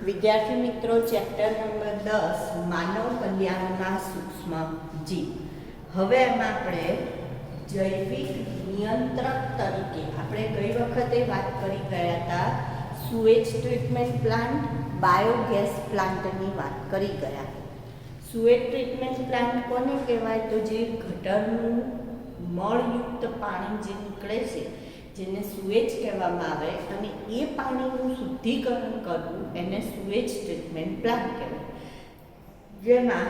વિદ્યાર્થી મિત્રો, chapter number 10 માનવ કલ્યાણના સૂક્ષ્મ જીવ. હવે એમાં આપણે જૈવિક નિયંત્રક તરીકે આપણે ગઈ વખતે વાત કરી ગયા હતા સુએજ ટ્રીટમેન્ટ પ્લાન્ટ, બાયોગેસ પ્લાન્ટની વાત કરી ગયા. સુએજ ટ્રીટમેન્ટ પ્લાન્ટ કોને કહેવાય? તો જે ગટરનું મળયુક્ત પાણી જે નીકળે છે જેને સુએજ કહેવામાં આવે અને એ પાણીનું શુદ્ધિકરણ કરવું એને સુએજ ટ્રીટમેન્ટ પ્લાન્ટ કહેવાય. જેમાં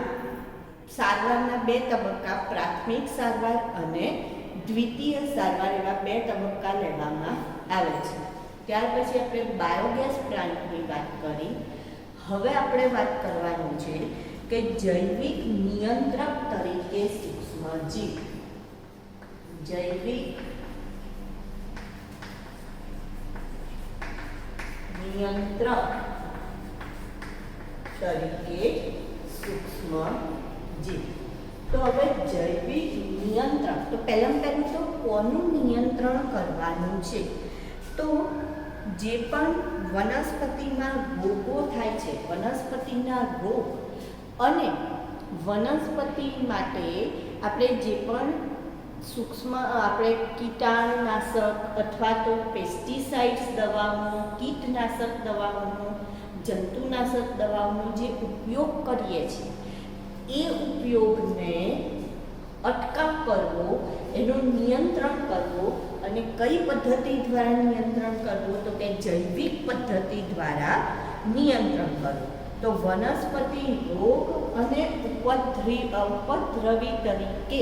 સારવારના બે તબક્કા, પ્રાથમિક સારવાર અને દ્વિતીય સારવાર એવા બે તબક્કા લેવામાં આવે છે. ત્યાર પછી આપણે બાયોગેસ પ્લાન્ટની વાત કરી. હવે આપણે વાત કરવાની છે કે જૈવિક નિયંત્રક તરીકે સૂક્ષ્મ જીવ. જૈવિક નિયંત્રક તરીકે સૂક્ષ્મ જીવ. તો હવે જૈવિક નિયંત્રણ, તો પહેલું તો કોનું નિયંત્રણ કરવાનું છે? તો જે પણ વનસ્પતિમાં રોગો થાય છે, વનસ્પતિના રોગ અને વનસ્પતિ માટે આપણે જે પણ સૂક્ષ્મ આપણે કીટાણુનાશક અથવા તો પેસ્ટિસાઇડ્સ દવાઓનો, કીટનાશક દવાઓનો, જંતુનાશક દવાઓનો જે ઉપયોગ કરીએ છીએ એ ઉપયોગને અટકાવ કરવો, એનું નિયંત્રણ કરવો. અને કઈ પદ્ધતિ દ્વારા નિયંત્રણ કરવું? તો કે જૈવિક પદ્ધતિ દ્વારા નિયંત્રણ કરવું. તો વનસ્પતિ રોગ અને ઉપદ્રવી તરીકે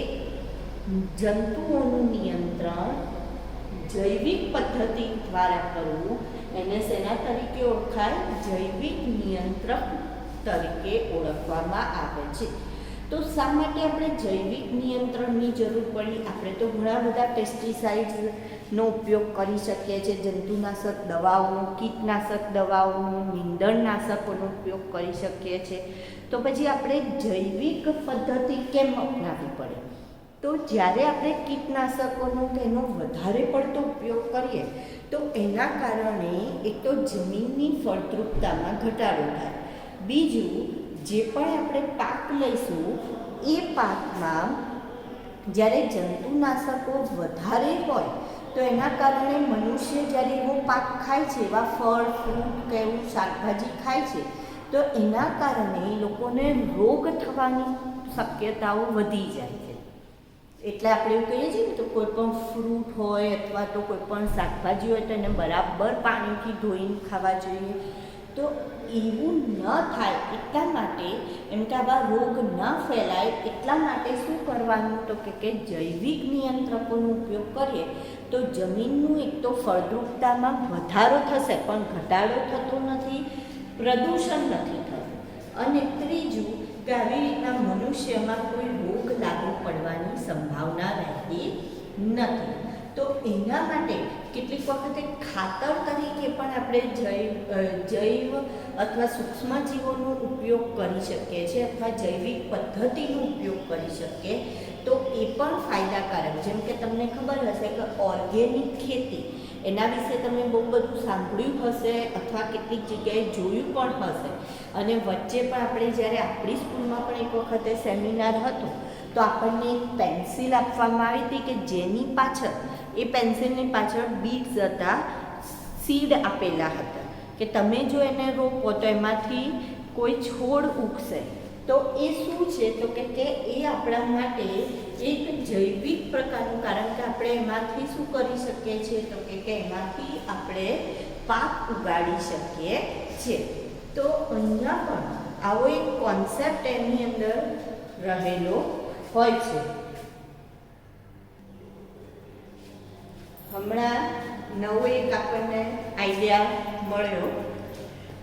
જંતુઓનું નિયંત્રણ જૈવિક પદ્ધતિ દ્વારા કરવું એને શેના તરીકે ઓળખાય? જૈવિક નિયંત્રક તરીકે ઓળખવામાં આવે છે. તો શા માટે આપણે જૈવિક નિયંત્રણની જરૂર પડી? આપણે તો ઘણા બધા પેસ્ટિસાઇડ્સનો ઉપયોગ કરી શકીએ છીએ, જંતુનાશક દવાઓનો, કીટનાશક દવાઓનો, નીંદણનાશકોનો ઉપયોગ કરી શકીએ છીએ. તો પછી આપણે જૈવિક પદ્ધતિ કેમ અપનાવવી પડે? તો જ્યારે આપણે કીટનાશકોનો કે એનો વધારે પડતો ઉપયોગ કરીએ તો એના કારણે એક તો જમીનની ફળદ્રુપતામાં ઘટાડો થાય. બીજું, જે પણ આપણે પાક લઈશું એ પાકમાં જ્યારે જંતુનાશકો વધારે હોય તો એના કારણે મનુષ્ય જ્યારે એવો પાક ખાય છે, એવા ફળ, ફ્રૂટ કે એવું શાકભાજી ખાય છે, તો એના કારણે લોકોને રોગ થવાની શક્યતાઓ વધી જાય છે. એટલે આપણે એવું કહીએ છીએ ને, તો કોઈ પણ ફ્રૂટ હોય અથવા તો કોઈ પણ શાકભાજી હોય તો એને બરાબર પાણીથી ધોઈને ખાવા જોઈએ. તો એવું ન થાય એટલા માટે, એમ કે આવા રોગ ન ફેલાય એટલા માટે શું કરવાનું? તો કે જૈવિક નિયંત્રકોનો ઉપયોગ કરીએ તો જમીનનું એક તો ફળદ્રુપતામાં વધારો થશે પણ ઘટાડો થતો નથી, પ્રદૂષણ નથી થતું. અને ત્રીજું કે આવી રીતના મનુષ્યમાં કોઈ રોગ લાગુ પડવાની સંભાવના રહેતી નથી. તો એના માટે કેટલીક વખતે ખાતર તરીકે પણ આપણે જૈવ અથવા સૂક્ષ્મજીવોનો ઉપયોગ કરી શકીએ છીએ અથવા જૈવિક પદ્ધતિનો ઉપયોગ કરી શકીએ. તો એ પણ ફાયદાકારક. જેમ કે તમને ખબર હશે કે ઓર્ગેનિક ખેતી, એના વિશે તમે બહુ બધું સાંભળ્યું હશે અથવા કેટલીક જગ્યાએ જોયું પણ હશે. અને વચ્ચે પણ આપણે જ્યારે આપણી સ્કૂલમાં પણ એક વખતે સેમિનાર હતો તો આપણને એક પેન્સિલ આપવામાં આવી હતી કે જેની પાછળ, એ પેન્સિલની પાછળ બીડ્સ હતા, સીડ આપેલા હતા કે તમે જો એને રોપો તો એમાંથી કોઈ છોડ ઉગશે. તો એ શું છે? તો કે એ આપણા માટે એક જૈવિક પ્રકારનું, કારણ કે આપણે એમાંથી શું કરી શકીએ છીએ? તો કે એમાંથી આપણે પાક ઉગાડી શકીએ છીએ. તો અહીંયા પણ આવો એક કોન્સેપ્ટ એની અંદર રહેલો હોય છે. હમણાં નવો એક આપણને આઈડિયા મળ્યો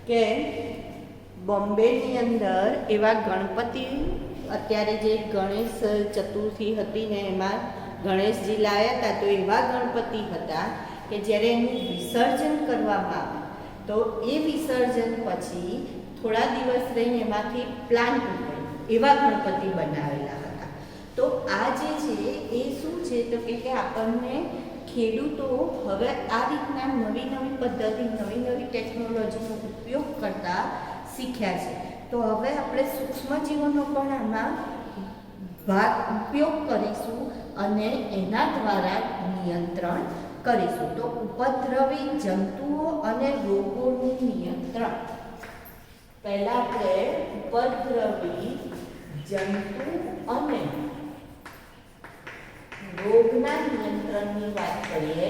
કે બોમ્બેની અંદર એવા ગણપતિ, અત્યારે જે ગણેશ ચતુર્થી હતી ને એમાં ગણેશજી લાવ્યા હતા, તો એવા ગણપતિ હતા કે જ્યારે એનું વિસર્જન કરવામાં આવે તો એ વિસર્જન પછી થોડા દિવસ રહીને એમાંથી પ્લાન્ટ ઉગે, એવા ગણપતિ બનાવેલા હતા. તો આ જે છે એ શું છે? તો કે આપણને ખેડૂતો હવે આ રીતના નવી નવી પદ્ધતિ, નવી નવી ટેકનોલોજીનો ઉપયોગ કરતા શીખ્યા છે. તો હવે આપણે સૂક્ષ્મજીવોનો પણ આમાં ઉપયોગ કરીશું અને એના દ્વારા નિયંત્રણ કરીશું. તો ઉપદ્રવી જંતુઓ અને રોગોનું નિયંત્રણ. પહેલા આપણે ઉપદ્રવી જંતુ અને રોગના નિયંત્રણની વાત કરીએ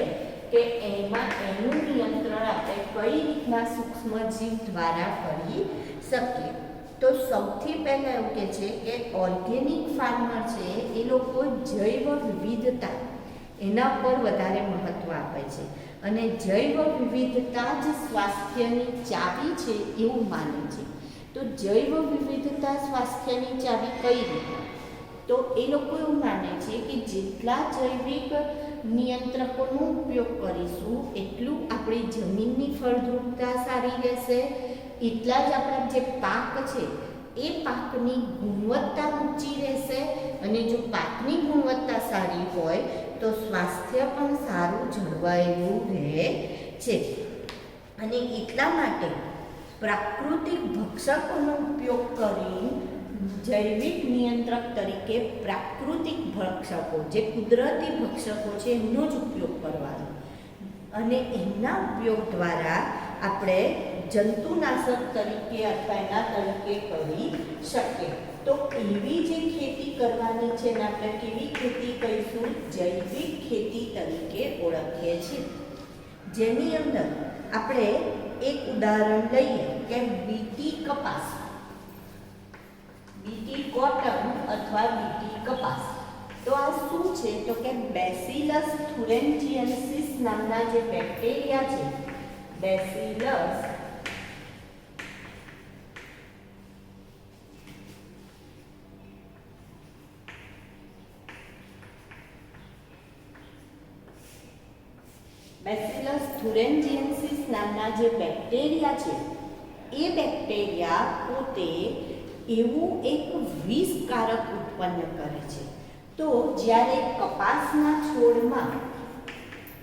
કે એનું નિયંત્રણ આપણે કઈ રીતના સૂક્ષ્મજીવ દ્વારા કરી શકીએ. તો સૌથી પહેલાં એવું કહે છે કે ઓર્ગેનિક ફાર્મર છે એ લોકો જૈવ વિવિધતા એના પર વધારે મહત્ત્વ આપે છે અને જૈવ વિવિધતા જ સ્વાસ્થ્યની ચાવી છે એવું માને છે. તો જૈવ વિવિધતા સ્વાસ્થ્યની ચાવી કઈ રીતે? તો એ લોકો એવું માને છે કે જેટલા જૈવિક નિયંત્રકોનો ઉપયોગ કરીશું એટલું આપણી જમીનની ફળદ્રુપતા સારી રહેશે, એટલા જ આપણા જે પાક છે એ પાકની ગુણવત્તા ઊંચી રહેશે અને જો પાકની ગુણવત્તા સારી હોય તો સ્વાસ્થ્ય પણ સારું જળવાયેલું રહે છે. અને એટલા માટે પ્રાકૃતિક ભક્ષકોનો ઉપયોગ કરી જૈવિક નિયંત્રક તરીકે પ્રાકૃતિક ભક્ષકો, જે કુદરતી ભક્ષકો છે એમનો જ ઉપયોગ કરવાનો અને એમના ઉપયોગ દ્વારા આપણે જંતુનાશક તરીકે અથવા એના તરીકે કરી શકીએ. તો એવી જે ખેતી કરવાની છે ને આપણે કેવી ખેતી કહીશું? જૈવિક ખેતી તરીકે ઓળખીએ છીએ. જેની અંદર આપણે એક ઉદાહરણ લઈએ કે બીટી કપાસ, બીટી કોટન અથવા બીટી કપાસ. તો આ શું છે? તો કે બેસિલસ થુરેન્જીએન્સિસ નામના જે બેક્ટેરિયા છે, બેસિલસ બેસિલસ થુરેન્જીએન્સિસ નામના જે બેક્ટેરિયા છે એ બેક્ટેરિયા પોતે એવું એક વિષકારક ઉત્પન્ન કરે છે. તો જ્યારે કપાસના છોડમાં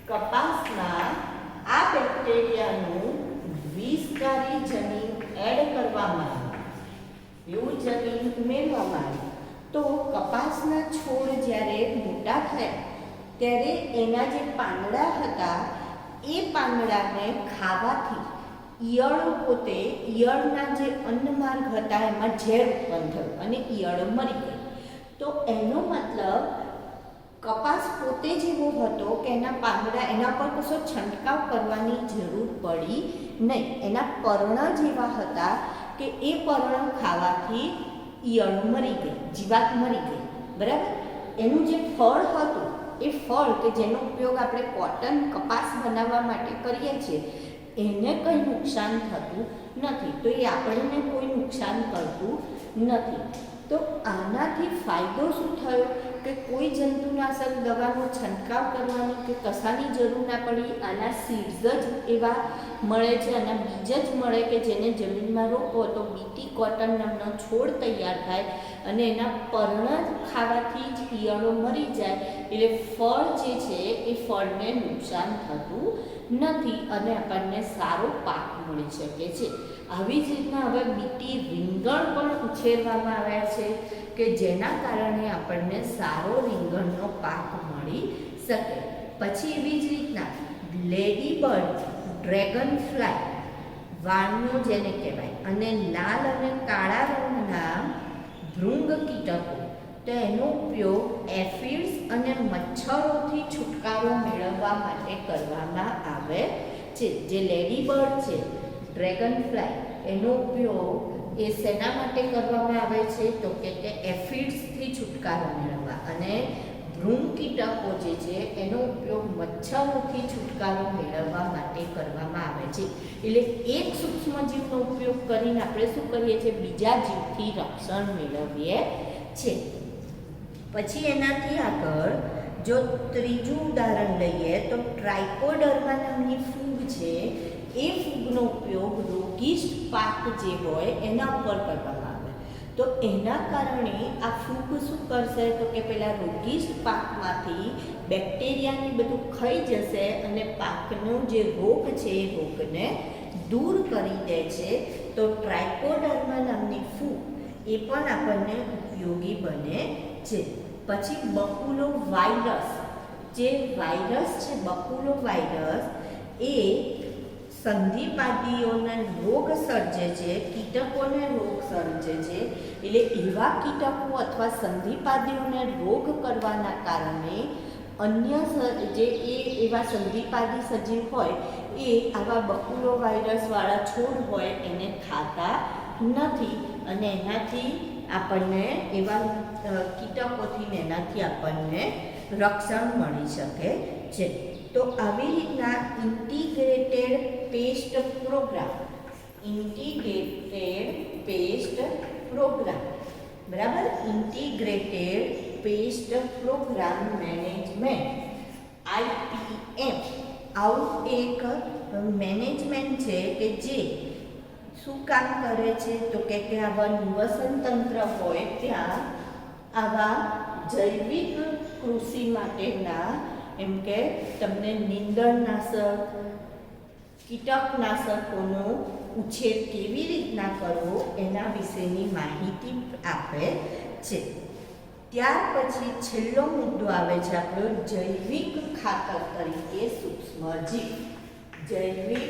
કપાસના આ બેક્ટેરિયાનું વિષકારી જનીન એડ કરવામાં આવે, એવું જનીન ઉમેરવામાં આવે તો કપાસના છોડ જ્યારે મોટા થાય ત્યારે એના જે પાંદડા હતા એ પાંદડાને ખાવાથી ઈયળો પોતે, ઈયળના જે અન્નમાર્ગ હતા એમાં ઝેર ઉત્પન્ન થયું અને ઈયળો મરી ગઈ. તો એનો મતલબ કપાસ પોતે જ એવો હતો કે એના પાંદડા, એના પર કશો છંટકાવ કરવાની જરૂર પડી નહીં. એના પર્ણ જેવા હતા કે એ પર્ણ ખાવાથી ઈયળ મરી ગઈ, જીવાત મરી ગઈ. બરાબર? એનું જે ફળ હતું એ ફળ કે જેનો ઉપયોગ આપણે કોટન, કપાસ બનાવવા માટે કરીએ છીએ એને કંઈ નુકસાન થતું નથી. તો એ આપણને કોઈ નુકસાન કરતું નથી. તો આનાથી ફાયદો શું થયો કે કોઈ જંતુનાશક દવાનો છંટકાવ કરવાની કે કશાની જરૂર ના પડી. આના સીડ્સ જ એવા મળે છે, આના બીજ જ મળે કે જેને જમીનમાં રોપો તો બીટી કોટન નામનો છોડ તૈયાર થાય અને એના પર્ણ ખાવાથી જ ઈયળો મરી જાય. એટલે ફળ જે છે એ ફળને નુકસાન થતું નથી અને આપણને સારો પાક મળી શકે છે. આવી જ રીતના હવે બીટી રીંગણ પણ ઉછેરવામાં આવ્યા છે કે જેના કારણે આપણને સારો રીંગણનો પાક મળી શકે. પછી એવી જ રીતના લેડી બર્ડ, ડ્રેગન ફ્લાય, વાણિયો જેને કહેવાય, અને લાલ અને કાળા રંગના ભૃંગ કીટકો, તો એનો ઉપયોગ એફિડ્સ અને મચ્છરોથી છુટકારો મેળવવા માટે કરવામાં આવે છે. જે લેડી બર્ડ છે, ડ્રેગન ફ્લાય, એનો ઉપયોગ એ શેના માટે કરવામાં આવે છે? તો કે એફિડ્સથી છુટકારો મેળવવા, અને ભૃંગ કીટકો જે છે એનો ઉપયોગ મચ્છરોથી છુટકારો મેળવવા માટે કરવામાં આવે છે. એટલે એક સૂક્ષ્મજીવનો ઉપયોગ કરીને આપણે શું કરીએ છીએ? બીજા જીવથી રક્ષણ મેળવીએ છીએ. પછી એનાથી આગળ જો ત્રીજું ઉદાહરણ લઈએ તો ટ્રાઇકોડર્મા નામની ફૂગ છે. એ ફૂગનો ઉપયોગ રોગિષ્ટ પાક જે હોય એના ઉપર કરવામાં આવે. તો એના કારણે આ ફૂગ શું કરશે તો કે પેલા રોગિષ્ટ પાકમાંથી બેક્ટેરિયાને બધું ખાઈ જશે અને પાકનો જે રોગ છે એ રોગને દૂર કરી દે છે. તો ટ્રાઇકોડર્મા નામની ફૂગ એ પણ આપણને ઉપયોગી બને છે. પછી બકુલો વાયરસ, જે વાયરસ છે બકુલો વાયરસ એ સંધિપાદીઓને રોગ સર્જે છે, કીટકોને રોગ સર્જે છે. એટલે એવા કીટકો અથવા સંધિપાદીઓને રોગ કરવાના કારણે અન્ય જે એવા સંધિપાદી સજીવ હોય એ આવા બકુલો વાયરસવાળા છોડ હોય એને ખાતા નથી અને એનાથી આપણને એવા કીટકોથી એનાથી આપણને રક્ષણ મળી શકે છે. તો આવી રીતના ઇન્ટિગ્રેટેડ પેસ્ટ પ્રોગ્રામ, બરાબર, integrated pest programme management IPM આવું એક મેનેજમેન્ટ છે કે જે શું કામ કરે છે તો કે આવા નિવસન તંત્ર હોય ત્યાં આવા જૈવિક કૃષિ માટેના એમ કે તમને નીંદણનાશક, કીટકનાશકોનો ઉછેર કેવી રીતના કરવો એના વિશેની માહિતી આપે છે. ત્યાર પછી છેલ્લો મુદ્દો આવે છે આપણો જૈવિક ખાતર તરીકે સૂક્ષ્મજીવ. જૈવિક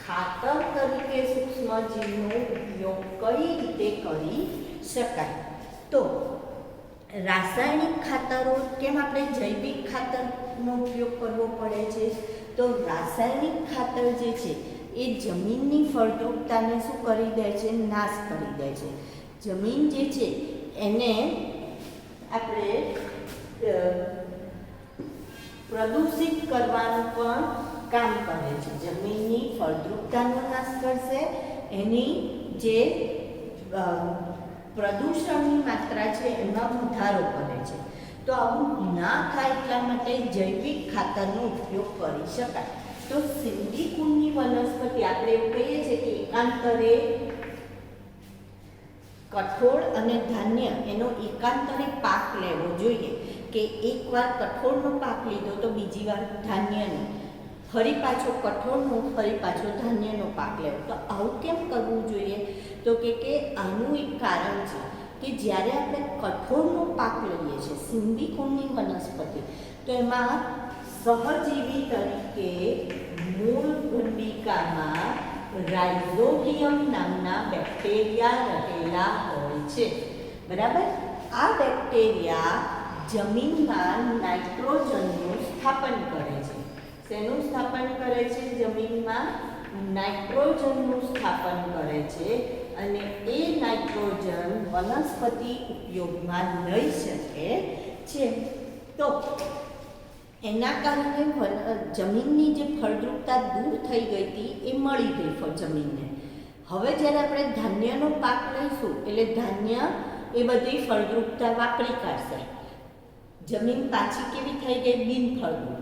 ખાતર તરીકે સૂક્ષ્મજીવનો ઉપયોગ કઈ રીતે કરી શકાય? તો રાસાયણિક ખાતરો કેમ આપણે જૈવિક ખાતરનો ઉપયોગ કરવો પડે છે? તો રાસાયણિક ખાતર જે છે એ જમીનની ફળદ્રુપતાને શું કરી દે છે? નાશ કરી દે છે. જમીન જે છે એને આપણે પ્રદૂષિત કરવાનું પણ કામ કરે છે. જમીનની ફળદ્રુપતાનો નાશ કરશે, એની જે પ્રદૂષણની માત્રા છે એમાં વધારો કરે છે. તો આવું ના થાય એટલા માટે જૈવિક ખાતરનો ઉપયોગ કરી શકાય. તો સિંધી કુળની વનસ્પતિ આપણે એવું કહીએ છીએ કે એકાંતરે કઠોળ અને ધાન્ય એનો એકાંતરે પાક લેવો જોઈએ. કે એકવાર કઠોળનો પાક લીધો તો બીજી વાર ધાન્યનો, ફરી પાછો કઠોળનો, ફરી પાછો ધાન્યનો પાક લેવો. તો આવું કેમ કરવું જોઈએ? તો કે આનું એક કારણ છે કે જ્યારે આપણે કઠોળનો પાક લઈએ છીએ સિંધી કુળની વનસ્પતિ, તો એમાં સહજીવી તરીકે મૂળ ગુંડિકામાં રાઇઝોબિયમ નામના બેક્ટેરિયા રહેલા હોય છે, બરાબર. આ બેક્ટેરિયા જમીનમાં નાઇટ્રોજનનું સ્થાપન કરે છે. શેનું સ્થાપન કરે છે? જમીનમાં નાઇટ્રોજનનું સ્થાપન કરે છે અને એ નાઇટ્રોજન વનસ્પતિ ઉપયોગમાં લઈ શકે છે. તો એના કારણે જમીનની જે ફળદ્રુપતા દૂર થઈ ગઈ હતી એ મળી ગઈ જમીનને. હવે જ્યારે આપણે ધાન્યનો પાક લઈશું એટલે ધાન્ય એ બધી ફળદ્રુપતા વાપરી કાઢશે. જમીન પાછી કેવી થઈ ગઈ? બિનફળદ્રુપ.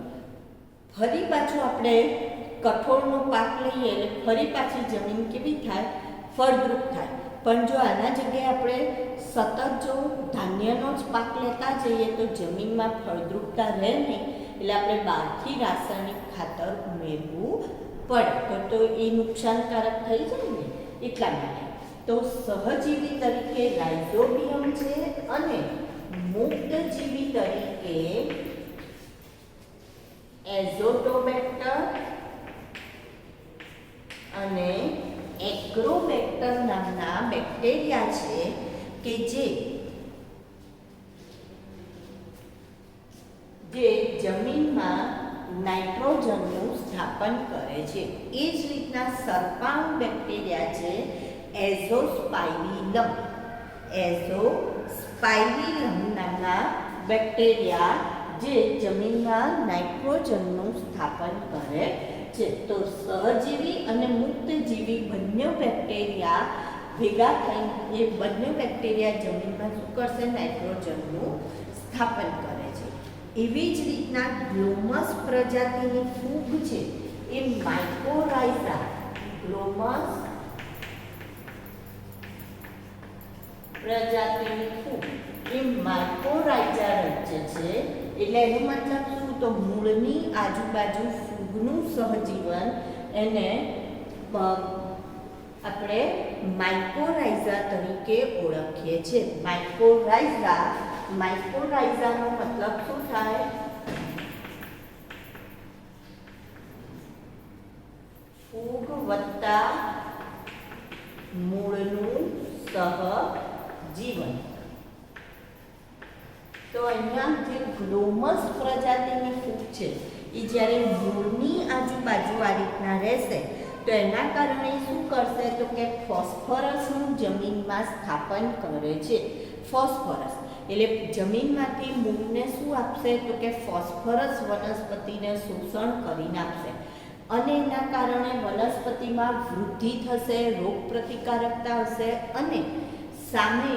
ફરી પાછું આપણે કઠોળનો પાક લઈએ એટલે ફરી પાછી જમીન કેવી થાય? ફળદ્રુપ થાય. પણ જો આના જગ્યાએ આપણે સતત જો ધાન્યનો જ પાક લેતા જઈએ તો જમીનમાં ફળદ્રુપતા રહે નહીં, એટલે આપણે બહારથી રાસાયણિક ખાતર ઉમેરવું પડે. તો એ નુકસાનકારક થઈ જાય ને, એટલા માટે. તો સહજીવી તરીકે રાઇઝોબિયમ છે અને મુક્તજીવી તરીકે એઝોટોબેક્ટર અને એગ્રોબેક્ટર નામના બેક્ટેરિયા છે કે જે જમીનમાં નાઇટ્રોજનનું સ્થાપન કરે છે. એ જ રીતના સર્પાંગ બેક્ટેરિયા છે એઝોસ્પાઇરિલમ. એઝોસ્પાઇરિલમ નામના બેક્ટેરિયા જે જમીનમાં નાઇટ્રોજનનું સ્થાપન કરે છે. તો સહજીવી અને મુક્તજીવી બંને બેક્ટેરિયા ભેગા થઈને એ બંને બેક્ટેરિયા જમીનમાં શું કરશે? નાઇટ્રોજનનું સ્થાપન કરે છે. એવી જ રીતના ગ્લોમસ પ્રજાતિની ફૂગ છે એ માઇકોરાઇઝા, ગ્લોમસ પ્રજાતિની ફૂગ એ માઇકોરાઇઝા રચે છે. એટલે એનો મતલબ શું? તો મૂળની આજુબાજુ ફૂગનું સહજીવન એને આપણે માઇકોરાઇઝા તરીકે ઓળખીએ છીએ. માઇકોરાઇઝાનો મતલબ શું થાય? ફૂગ વત્તા મૂળનું સહજીવન. તો અહીંયા જે ગ્લોમસ પ્રજાતિની ફૂગ છે એ જ્યારે મૂળની આજુબાજુ આ રીતના રહેશે તો એના કારણે શું કરશે? તો કે ફોસ્ફરસનું જમીનમાં સ્થાપન કરે છે. ફોસ્ફરસ એટલે જમીનમાંથી મૂળને શું આપશે? તો કે ફોસ્ફરસ વનસ્પતિને શોષણ કરીને આપશે અને એના કારણે વનસ્પતિમાં વૃદ્ધિ થશે, રોગ પ્રતિકારકતા હશે અને સામે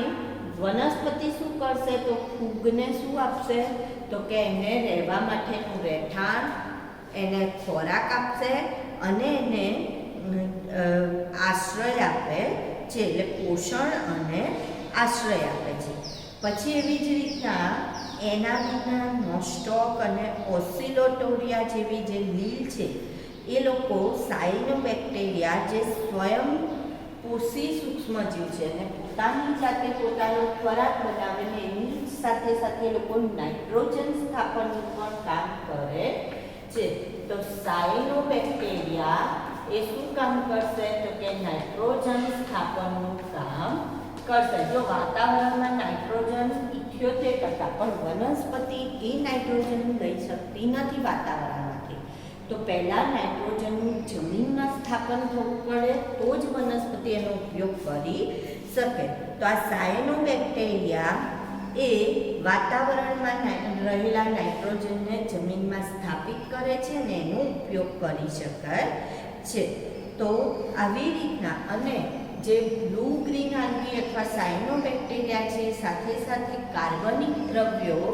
વનસ્પતિ શું કરશે? તો ફૂગને શું આપશે? તો કે એને રહેવા માટેનું રહેઠાણ, એને ખોરાક આપશે અને એને આશ્રય આપે છે. એટલે પોષણ અને આશ્રય આપે છે. પછી એવી જ રીતના એનામિના, નોસ્ટોક અને ઓસિલોટોરિયા જેવી જે લીલ છે એ લોકો સાયનોબેક્ટેરિયા જે સ્વયં પોષી સૂક્ષ્મજીવ છે અને પોતાની જાતે પોતાનો ખોરાક બનાવીને એની સાથે સાથે લોકો નાઇટ્રોજન સ્થાપનનું પણ કામ કરે છે. તો સાયનોબેક્ટેરિયા એ શું કામ કરશે? તો કે નાઇટ્રોજન સ્થાપનનું કામ કરશે. જો વાતાવરણમાં નાઇટ્રોજન 78% પણ વનસ્પતિ એ નાઇટ્રોજન લઈ શકતી નથી વાતાવરણમાંથી. તો પહેલાં નાઇટ્રોજનનું જમીનમાં સ્થાપન થવું પડે તો જ વનસ્પતિ એનો ઉપયોગ કરી શકે. તો આ સાયનોબેક્ટેરિયા એ વાતાવરણમાં રહેલા નાઇટ્રોજનને જમીનમાં સ્થાપિત કરે છે અને એનો ઉપયોગ કરી શકાય છે. તો આવી રીતના અને જે બ્લુ ગ્રીન આલ્ગી અથવા સાયનોબેક્ટેરિયા છે સાથે સાથે કાર્બનિક દ્રવ્યો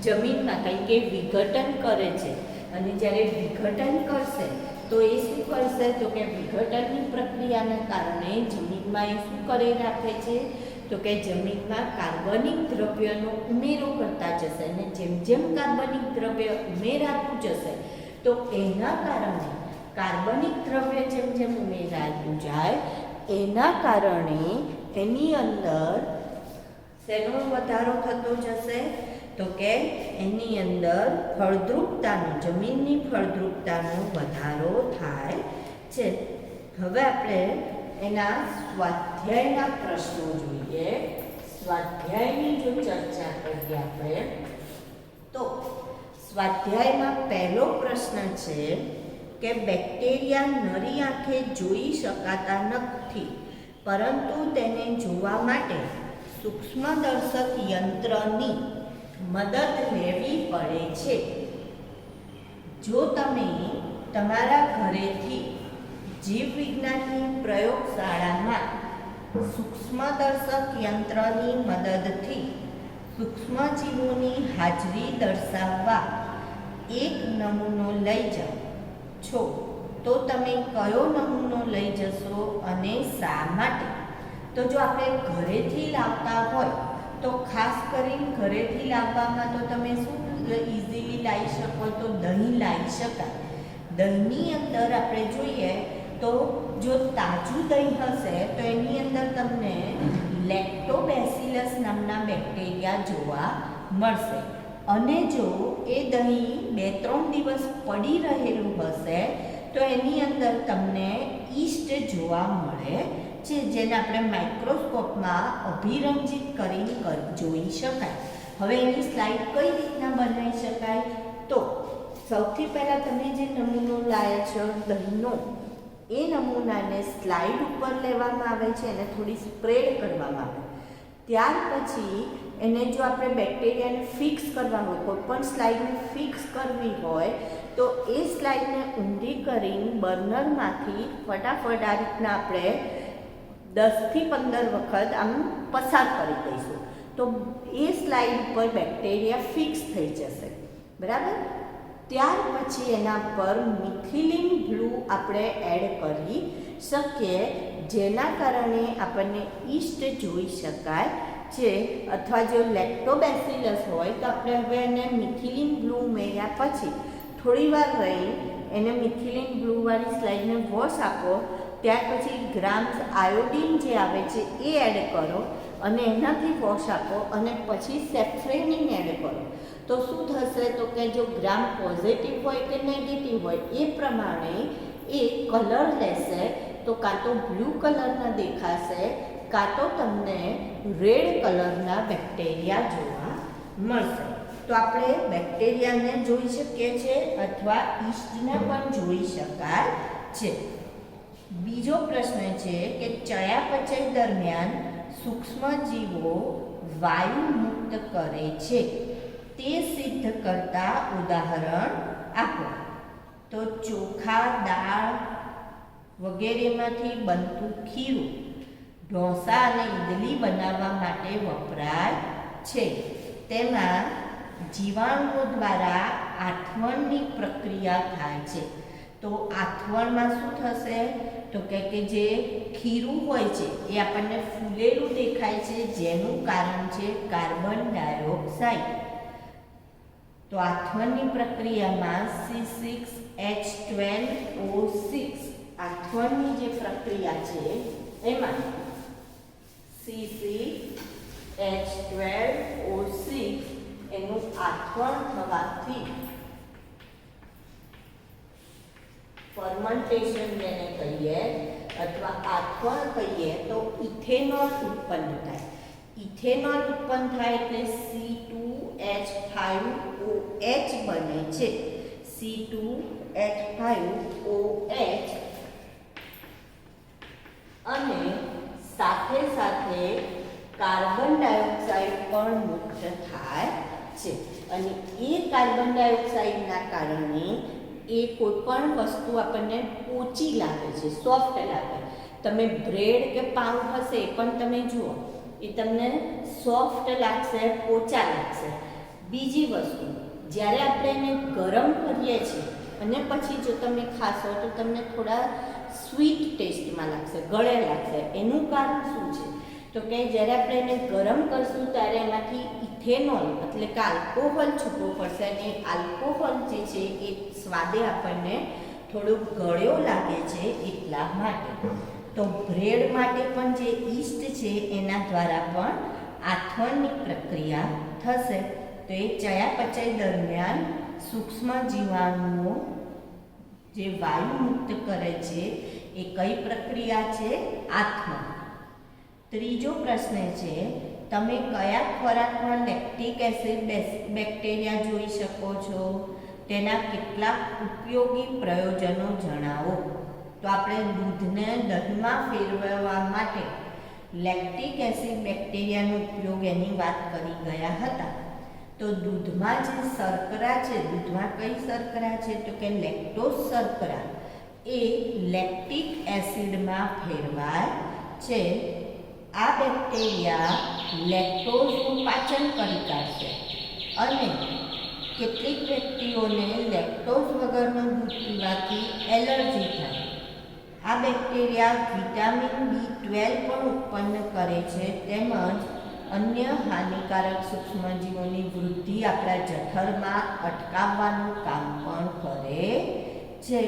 જમીનમાં કંઈ કે વિઘટન કરે છે અને જ્યારે વિઘટન કરશે તો એ શું કરશે? તો કે વિઘટનની પ્રક્રિયાના કારણે જમીનમાં એ શું કરી રાખે છે? તો કે જમીનમાં કાર્બનિક દ્રવ્યનો ઉમેરો કરતા જશે અને જેમ જેમ કાર્બનિક દ્રવ્ય ઉમેરાતું જશે તો એના કારણે કાર્બનિક દ્રવ્ય જેમ જેમ ઉમેરાતું જાય એના કારણે એની અંદર શેનો વધારો થતો જશે? તો કે એની અંદર ફળદ્રુપતાનો, જમીનની ફળદ્રુપતાનો વધારો થાય છે. હવે આપણે એના સ્વાધ્યાયના પ્રશ્નો જોઈએ. સ્વાધ્યાયની જો ચર્ચા કરીએ આપણે તો સ્વાધ્યાયમાં પહેલો પ્રશ્ન છે કે બેક્ટેરિયા નરી આંખે જોઈ શકાતા નથી પરંતુ તેને જોવા માટે સૂક્ષ્મદર્શક યંત્રની મદદ લેવી પડે છે. જો તમે તમારા ઘરેથી જીવવિજ્ઞાનની પ્રયોગશાળામાં સૂક્ષ્મદર્શક યંત્રની મદદથી સૂક્ષ્મજીવોની હાજરી દર્શાવવા એક નમૂનો લઈ જાઓ છો તો તમે કયો નમૂનો લઈ જશો અને શા માટે? તો જો આપણે ઘરેથી લાવતા હોય તો ખાસ કરીને ઘરેથી લાવવામાં તો તમે શું ઇઝીલી લાવી શકો? તો દહીં લાવી શકાય. દહીંની અંદર આપણે જોઈએ તો જો તાજું દહીં હશે તો એની અંદર તમને લેક્ટોબેસિલસ નામના બેક્ટેરિયા જોવા મળશે અને જો એ દહીં 2-3 દિવસ પડી રહેલું હશે તો એની અંદર તમને ઈસ્ટ જોવા મળે છે જેને આપણે માઇક્રોસ્કોપમાં અભિરંજિત કરીને જોઈ શકાય. હવે એની સ્લાઇડ કઈ રીતના બનાવી શકાય? તો સૌથી પહેલાં તમે જે નમૂનો લાવ્યા છો દહીંનો એ નમૂનાને સ્લાઇડ ઉપર લેવામાં આવે છે અને થોડી સ્પ્રેડ કરવામાં આવે. ત્યાર પછી એને જો આપણે બેક્ટેરિયાને ફિક્સ કરવા હોય, કોઈ પણ સ્લાઇડને ફિક્સ કરવી હોય તો એ સ્લાઇડને ઊંધી કરીને બર્નરમાંથી ફટાફટ આ રીતના આપણે 10થી 15 વખત આમ પસાર કરી દઈશું તો એ સ્લાઇડ ઉપર બેક્ટેરિયા ફિક્સ થઈ જશે. બરાબર? ત્યાર પછી એના પર મિથિલિન બ્લુ આપણે એડ કરી શકીએ જેના કારણે આપણને ઈસ્ટ જોઈ શકાય છે અથવા જો લેક્ટોબેસિલસ હોય તો આપણે હવે એને મિથિલિન બ્લુ ઉમેર્યા પછી થોડી વાર રહી એને મિથિલિન બ્લુવાળી સ્લાઇડને વોશ આપો, ત્યાર પછી ગ્રામ્સ આયોડિન જે આવે છે એ એડ કરો અને એનાથી વોશ આપો અને પછી સેફ્રેનિન એડ કરો. તો શું થશે તો કે જો ગ્રામ પોઝિટિવ હોય કે નેગેટિવ હોય એ પ્રમાણે એ કલર લેશે. તો કાં તો બ્લુ કલરના દેખાશે કાં તો તમને રેડ કલરના બેક્ટેરિયા જોવા મળશે. તો આપણે બેક્ટેરિયાને જોઈ શકીએ છીએ અથવા ઈસ્ટને પણ જોઈ શકાય છે. બીજો પ્રશ્ન છે કે ચયાપચય દરમિયાન સૂક્ષ્મજીવો વાયુ મુક્ત કરે છે તે સિદ્ધ કરતા ઉદાહરણ આપો. તો ચોખા, દાળ વગેરેમાંથી બનતું ખીરું ઢોસા અને ઈડલી બનાવવા માટે વપરાય છે. તેમાં જીવાણુઓ દ્વારા આથવણની પ્રક્રિયા થાય છે. તો આથવણમાં શું થશે તો કે જે ખીરું હોય છે એ આપણને ફૂલેલું દેખાય છે, જેનું કારણ છે કાર્બન ડાયોક્સાઇડ. તો આથવણની પ્રક્રિયામાં C6H12O6 આથવણની જે પ્રક્રિયા છે એમાં C6H12O6 એનું આથવણ થવાથી ફર્મેન્ટેશન જેને કહીએ અથવા આથવણ કહીએ તો ઇથેનોલ ઉત્પન્ન થાય. ઇથેનોલ ઉત્પન્ન થાય એટલે C2H5OH બને છે. C2H5OH અને સાથે સાથે કાર્બન ડાયોક્સાઇડ પણ મુક્ત થાય છે. અને એ કાર્બન ડાયોક્સાઇડના કારણે એ કોઈ પણ વસ્તુ આપણને પોચી લાગે છે, સોફ્ટ લાગે. તમે બ્રેડ કે પાઉં હશે એ પણ તમે જુઓ એ તમને સોફ્ટ લાગશે, પોચા લાગશે. બીજી વસ્તુ જ્યારે આપણે એને ગરમ કરીએ છીએ અને પછી જો તમે ખાશો તો તમને થોડા સ્વીટ ટેસ્ટમાં લાગશે, ગળે લાગશે. એનું કારણ શું છે તો કે જ્યારે આપણે એને ગરમ કરશું ત્યારે એમાંથી ઇથેનોલ એટલે કે આલ્કોહોલ છૂટવો પડશે અને આલ્કોહોલ જે છે એ સ્વાદે આપણને થોડું ગળ્યો લાગે છે એટલા માટે. તો બ્રેડ માટે પણ જે ઈસ્ટ છે એના દ્વારા પણ આથવણની પ્રક્રિયા થશે. તો એ ચયાપચય દરમિયાન સૂક્ષ્મ જીવાણુઓ જે વાયુ મુક્ત કરે છે એ કઈ પ્રક્રિયા છે? આથવણ. ત્રીજો પ્રશ્ન છે તમે કયા ખોરાકમાં લેક્ટિક એસિડ બેક્ટેરિયા જોઈ શકો છો? તેના કેટલાક ઉપયોગી પ્રયોજનો જણાવો. તો આપણે દૂધને દહીંમાં ફેરવવા માટે લેક્ટિક એસિડ બેક્ટેરિયાનો ઉપયોગ એની વાત કરી ગયા હતા. તો દૂધમાં જે શર્કરા છે, દૂધમાં કઈ શર્કરા છે તો કે લેક્ટોઝ શર્કરા એ લેક્ટિક એસિડમાં ફેરવાય છે. આ બેક્ટેરિયા લેક્ટોઝનું પાચન કરી કાઢશે અને કેટલીક વ્યક્તિઓને લેક્ટોઝ વગરનું દૂધ પીવાથી એલર્જી થાય. આ બેક્ટેરિયા વિટામિન B12 પણ ઉત્પન્ન કરે છે તેમજ અન્ય હાનિકારક સૂક્ષ્મજીવોની વૃદ્ધિ આપણા જઠરમાં અટકાવવાનું કામ પણ કરે છે.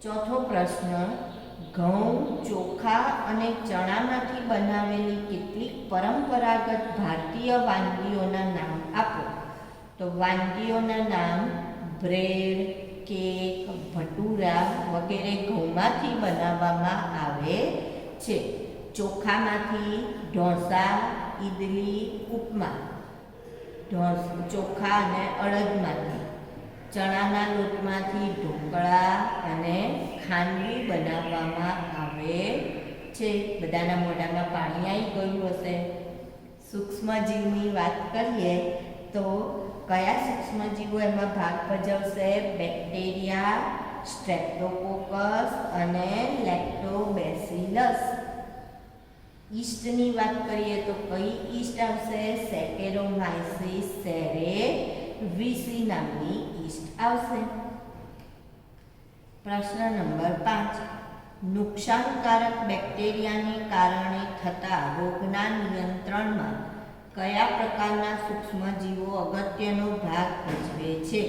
ચોથો પ્રશ્ન ઘઉં, ચોખા અને ચણામાંથી બનાવેલી કેટલીક પરંપરાગત ભારતીય વાનગીઓના નામ આપો. તો વાનગીઓના નામ બ્રેડ, કેક, ભટુરા વગેરે ઘઉંમાંથી બનાવવામાં આવે છે. ચોખામાંથી ઢોસા, ઈડલી, ઉપમા. ચોખા અને અડદમાંથી. ચણાના લોટમાંથી ઢોકળા અને ખાંડવી બનાવવામાં આવે છે. બધાના મોઢામાં પાણી આવી ગયું હશે. સૂક્ષ્મજીવની વાત કરીએ તો કયા સૂક્ષ્મજીવો એમાં ભાગ ભજવશે? બેક્ટેરિયા, સ્ટ્રેપ્ટોકોકસ અને લેક્ટોબેસિલસ. ઈસ્ટની વાત કરીએ તો કઈ ઈસ્ટ આવશે? સેકેરોમાઇસિસ સેરેવિસી નામની ઈસ્ટ આવશે. પ્રશ્ન નંબર 5 નુકસાનકારક બેક્ટેરિયાને કારણે થતા રોગના નિયંત્રણમાં કયા પ્રકારના સૂક્ષ્મજીવો અગત્યનો ભાગ ભજવે છે?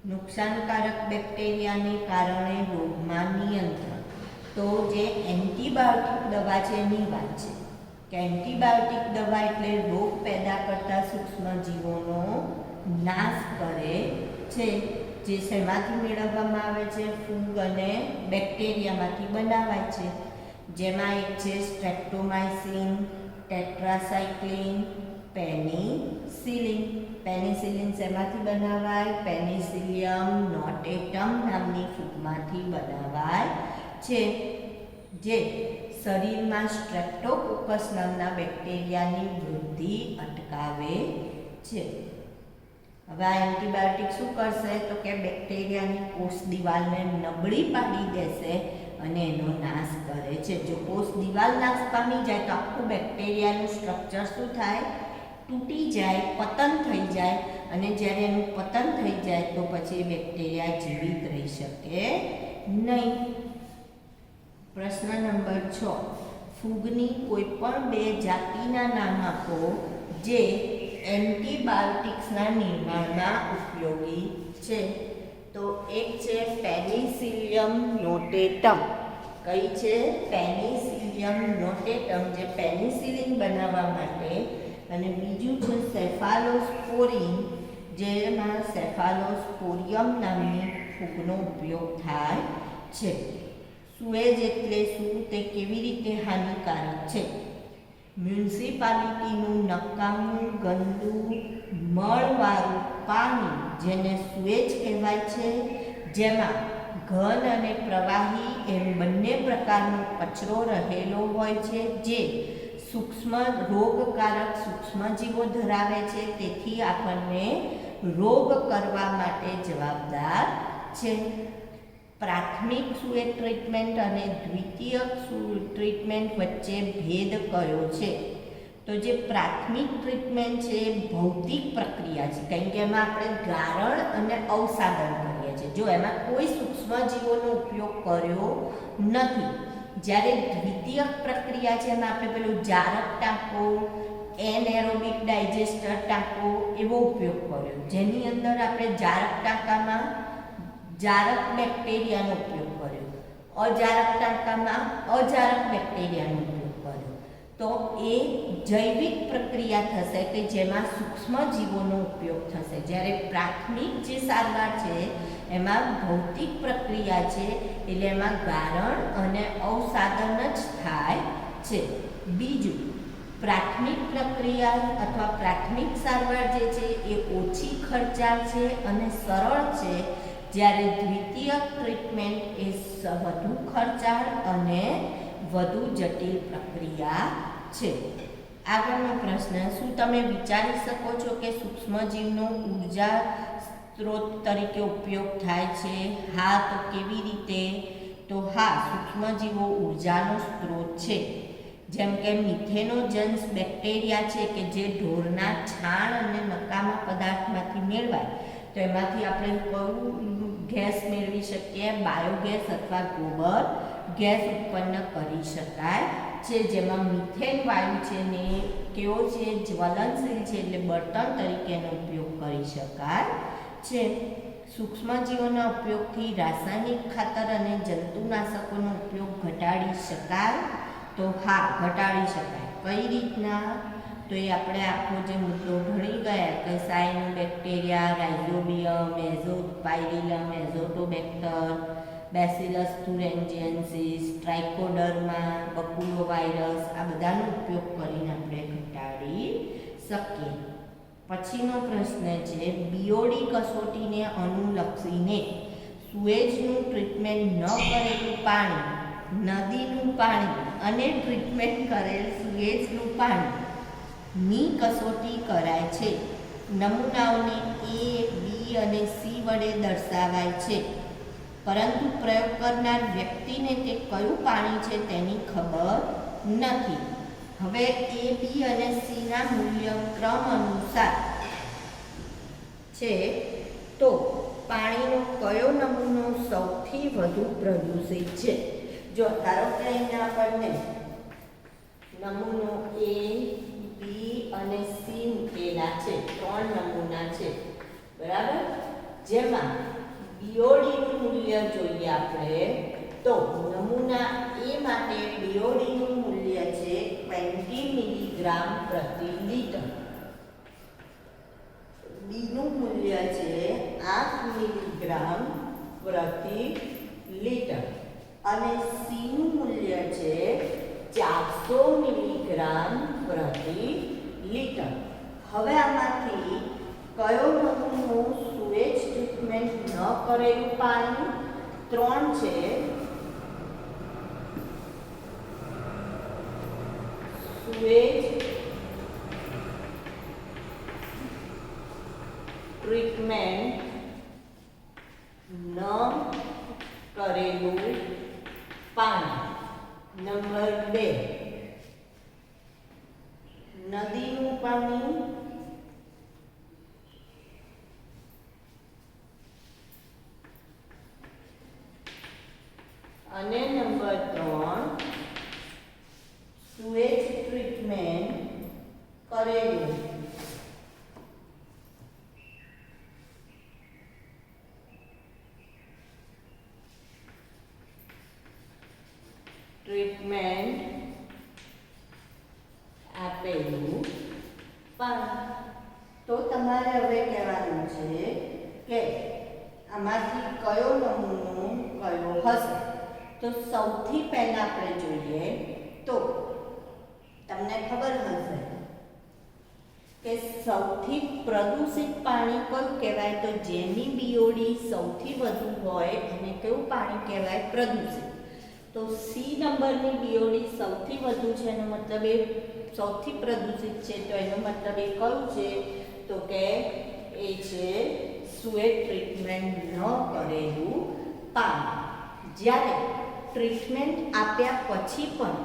નુકસાનકારક બેક્ટેરિયાને કારણે રોગમાં નિયંત્રણ, તો જે એન્ટીબાયોટિક દવા છે એની વાત છે કે એન્ટીબાયોટિક દવા એટલે રોગ પેદા કરતા સૂક્ષ્મજીવોનો નાશ કરે છે, જે શેમાંથી મેળવવામાં આવે છે? ફૂગ અને બેક્ટેરિયામાંથી બનાવાય છે, જેમાં એક છે સ્ટ્રેપ્ટોમાઇસિન, ટેટ્રાસાઇક્લિન, પેનિસિલિન. પેનિસિલિન શેમાંથી બનાવાય? પેનિસિલિયમ નોટેટમ નામની ફૂગમાંથી બનાવાય છે, જે શરીરમાં સ્ટ્રેપ્ટોકોકસ નામના બેક્ટેરિયાની વૃદ્ધિ અટકાવે છે. હવે આ એન્ટીબાયોટિક શું કરશે? તો કે બેક્ટેરિયાની કોષ દિવાલને નબળી પાડી દેશે અને એનો નાશ કરે છે. જો કોષ દિવાલ નાશ પામી જાય તો આખું બેક્ટેરિયાનું સ્ટ્રક્ચર શું થાય? તૂટી જાય, પતન થઈ જાય, અને જ્યારે એનું પતન થઈ જાય તો પછી બેક્ટેરિયા જીવિત રહી શકે નહીં. પ્રશ્ન નંબર 6, ફૂગની કોઈ પણ બે જાતિના નામ આપો જે એન્ટીબાયોટિક્સના નિર્માણમાં ઉપયોગી છે. તો એક છે પેનિસિલિયમ નોટેટમ. કઈ છે? પેનિસિલિયમ નોટેટમ, જે પેનિસિલિન બનાવવા માટે, અને બીજું છે સેફાલોસ્પોરિન, જેમાં સેફાલોસ્પોરિયમ નામની ફૂગનો ઉપયોગ થાય છે. સુએજ એટલે શું? તે કેવી રીતે હાનિકારક છે? મ્યુનિસિપાલિટીનું નકામું, ગંદુ, મળવાળું પાણી, જેને સુએજ કહેવાય છે, જેમાં ઘન અને પ્રવાહી એમ બંને પ્રકારનો કચરો રહેલો હોય છે, જે રોગકારક સૂક્ષ્મજીવો ધરાવે છે, તેથી આપણને રોગ કરવા માટે જવાબદાર છે. પ્રાથમિક સુએજ ટ્રીટમેન્ટ અને દ્વિતીયક ટ્રીટમેન્ટ વચ્ચે ભેદ કયો છે? તો જે પ્રાથમિક ટ્રીટમેન્ટ છે એ ભૌતિક પ્રક્રિયા છે, કારણ કે એમાં આપણે ગારણ અને અવસાદન કરીએ છીએ. જો એમાં કોઈ સૂક્ષ્મજીવોનો ઉપયોગ કર્યો નથી. જ્યારે દ્વિતીયક પ્રક્રિયા છે એમાં આપણે પેલું જારક ટાંકો, એનએરોબિક ડાયજેસ્ટર ટાંકો એવો ઉપયોગ કર્યો, જેની અંદર આપણે જારક ટાંકામાં જારક બેક્ટેરિયાનો ઉપયોગ કર્યો, અજારક ટાંકામાં અજારક બેક્ટેરિયાનો ઉપયોગ કર્યો. તો એ જૈવિક પ્રક્રિયા થશે કે જેમાં સૂક્ષ્મજીવોનો ઉપયોગ થશે. જ્યારે પ્રાથમિક જે સારવાર છે એમાં ભૌતિક પ્રક્રિયા છે, એટલે એમાં ગારણ અને અવસાદન જ થાય છે. બીજું, પ્રાથમિક પ્રક્રિયા અથવા પ્રાથમિક સારવાર જે છે એ ઓછી ખર્ચાળ છે અને સરળ છે, જ્યારે દ્વિતીયક ટ્રીટમેન્ટ એ વધુ ખર્ચાળ અને વધુ જટિલ પ્રક્રિયા છે. આગળનો પ્રશ્ન, શું તમે વિચારી શકો છો કે સૂક્ષ્મજીવનો ઉર્જા સ્ત્રોત તરીકે ઉપયોગ થાય છે? હા, તો કેવી રીતે? તો હા, સૂક્ષ્મજીવો ઉર્જાનો સ્ત્રોત છે. જેમ કે મિથેનોજન્સ બેક્ટેરિયા છે કે જે ઢોરના છાણ અને નકામા પદાર્થમાંથી મેળવાય, તો એમાંથી આપણે કયું ગેસ મેળવી શકીએ? બાયોગેસ અથવા ગોબર ગેસ ઉત્પન્ન કરી શકાય છે, જેમાં મિથેન વાયુ છે ને કેવો છે? જ્વલનશીલ છે, એટલે બળતણ તરીકે એનો ઉપયોગ કરી શકાય છે. સૂક્ષ્મજીવોના ઉપયોગથી રાસાયણિક ખાતર અને જંતુનાશકોનો ઉપયોગ ઘટાડી શકાય? તો હા, ઘટાડી શકાય. કઈ રીતના? તો એ આપણે આખો જે મુદ્દો ભણી ગયા કે સાયનોબેક્ટેરિયા, રાઇઝોબિયમ, મેઝોપાયરિલમ, azotobacter, bacillus thuringiensis, trichoderma, baculovirus, આ બધાનો ઉપયોગ કરીને આપણે ઘટાડી શકીએ. પછીનો પ્રશ્ન છે, બીઓડી કસોટીને અનુલક્ષીને સુએજનું ટ્રીટમેન્ટ ન કરેલું પાણી, નદીનું પાણી અને ટ્રીટમેન્ટ કરેલ સુએજનું પાણી ની કસોટી કરાય છે. નમૂનાઓને A, B અને C વડે દર્શાવાય છે, પરંતુ પ્રયોગ કરનાર વ્યક્તિને તે કયું પાણી છે તેની ખબર નથી. હવે A, B અને C ના મૂલ્ય ક્રમ અનુસાર છે, તો પાણીનો કયો નમૂનો સૌથી વધુ પ્રદૂષિત છે? જો ધારો કે અહીંયા આપણને નમૂનો A, B અને C મૂકેલા છે, 3 નમૂના છે, બરાબર. જેમાં BOD નું મૂલ્ય જોઈએ આપણે તો નમૂના A માટે BOD નું મૂલ્ય છે 20 મિલીગ્રામ પ્રતિ લિટર. B નું મૂલ્ય છે 8 મિલીગ્રામ પ્રતિ લિટર અને C નું મૂલ્ય છે 400 મિલીગ્રામ પ્રતિ લિટર. હવે આમાંથી કયો નમૂનો સુએજ ટ્રીટમેન્ટ ન કરેલું પાણી? 3 છે. સુએજ ટ્રીટમેન્ટ ન કરેલું પાણી. નંબર 2 નદીનું પાણી. અને નંબર 3 સુએજ ટ્રીટમેન્ટ કરેલું આપેલું પાણી. તો તમારે હવે કહેવાનું છે કે આમાંથી કયો નમૂનો કયો હશે. તો સૌથી પહેલા આપણે જોઈએ તો તમને ખબર હશે કે સૌથી પ્રદૂષિત પાણી કયું કહેવાય? તો જેની BOD સૌથી વધુ હોય અને કેવું પાણી કહેવાય? પ્રદૂષિત. તો C નંબરની BOD સૌથી વધુ છે એનો મતલબ એ સૌથી પ્રદૂષિત છે. તો એનો મતલબ એ કયું છે? તો કે એ છે સુએજ ટ્રીટમેન્ટ ન કરેલું પાણી. જ્યારે ટ્રીટમેન્ટ આપ્યા પછી પણ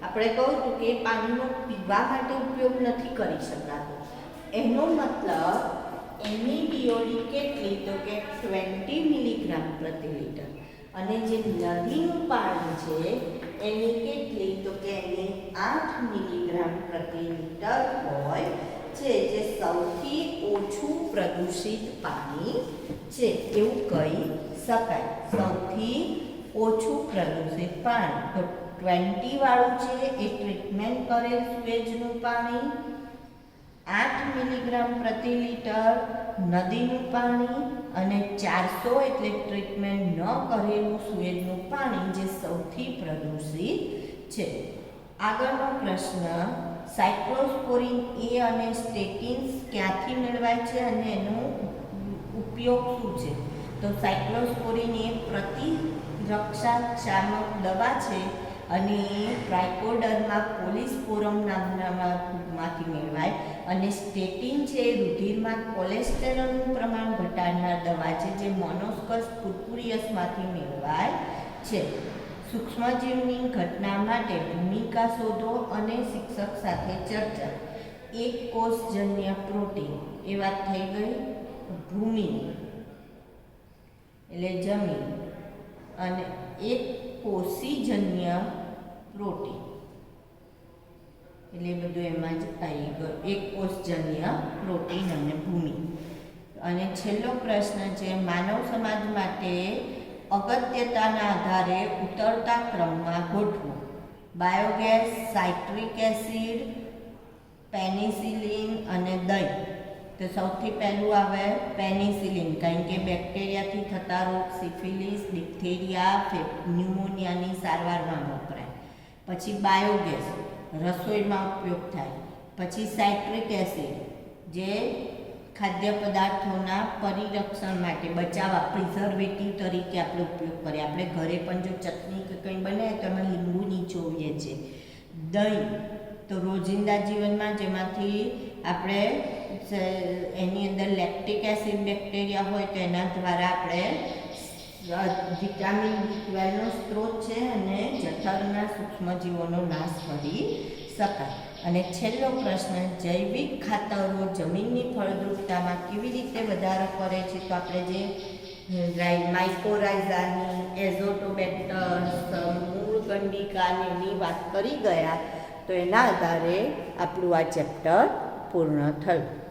આપણે કહું હતું કે પાણીનો પીવા માટે ઉપયોગ નથી કરી શકાતો. એનો મતલબ એની BOD કેટલી? તો કે 20 મિલીગ્રામ પ્રતિ લિટર. અને જે નદીનું પાણી છે એની કેટલી? તો કે એની 8 મિલીગ્રામ પ્રતિ લિટર હોય છે, જે સૌથી ઓછું પ્રદૂષિત પાણી છે એવું કહી શકાય. સૌથી ઓછું પ્રદૂષિત પાણી. તો 20 વાળું છે એ ટ્રીટમેન્ટ કરેલ સુએજનું પાણી, 8 મિલીગ્રામ પ્રતિ લિટર નદીનું પાણી અને 400 એટલે ટ્રીટમેન્ટ ન કરેલું સુએજનું પાણી જે સૌથી પ્રદૂષિત છે. આગળનો પ્રશ્ન, સાયક્લોસ્પોરિન A અને સ્ટેટિન્સ ક્યાંથી મેળવાય છે અને એનો ઉપયોગ શું છે? તો સાયક્લોસ્પોરિન એ પ્રતિરક્ષાશામક દવા છે અને ટ્રાઇકોડર્મા પોલિસ્પોરમ નામના ફૂગમાંથી મેળવાય. અને સ્ટેટિન છે એ રુધિરમાં કોલેસ્ટેરોલનું પ્રમાણ ઘટાડનાર દવા છે જે મોનોસ્કસ પુર્પુરિયસમાંથી મેળવાય છે. સૂક્ષ્મજીવની ઘટના માટે ભૂમિકા શોધો અને શિક્ષક સાથે ચર્ચા. એક કોષજન્ય પ્રોટીન એ વાત થઈ ગઈ. ભૂમિ એટલે જમીન અને એક કોષીજન્ય પ્રોટીન એટલે બધું એમાં જ આવી ગયું. એક કોષજન્ય પ્રોટીન અને ભૂમિ. અને છેલ્લો પ્રશ્ન છે, માનવ સમાજ માટે અગત્યતાના આધારે ઉતરતા ક્રમમાં ગોઠવો. બાયોગેસ, સાઇટ્રિક એસિડ, પેનિસિલિન અને દહીં. તો સૌથી પહેલું આવે પેનિસિલિન, કારણ કે બેક્ટેરિયાથી થતા રોગ સિફિલિસ, ડિપ્થેરિયા, ન્યુમોનિયાની સારવારમાં વપરાય. પછી બાયોગેસ રસોઈમાં ઉપયોગ થાય. પછી સાઇટ્રિક એસિડ જે ખાદ્ય પદાર્થોના પરિરક્ષણ માટે બચાવવા પ્રિઝર્વેટિવ તરીકે આપણે ઉપયોગ કરીએ. આપણે ઘરે પણ જો ચટણી કે કંઈ બનાવીએ તો એમાં લીંબુ નીચોવીએ છીએ. દહીં તો રોજિંદા જીવનમાં જેમાંથી આપણે એની અંદર લેક્ટિક એસિડ બેક્ટેરિયા હોય તો એના દ્વારા આપણે વિટામિન B12નો સ્ત્રોત છે અને જઠરના સૂક્ષ્મજીવોનો નાશ કરી શકાય. અને છેલ્લો પ્રશ્ન, જૈવિક ખાતરો જમીનની ફળદ્રુપતામાં કેવી રીતે વધારો કરે છે? તો આપણે જે માઇકોરાઇઝાની, એઝોટોબેક્ટર્સ, મૂળ ગંડિકાને એની વાત કરી ગયા. તો એના આધારે આપણું આ ચેપ્ટર પૂર્ણ થયું.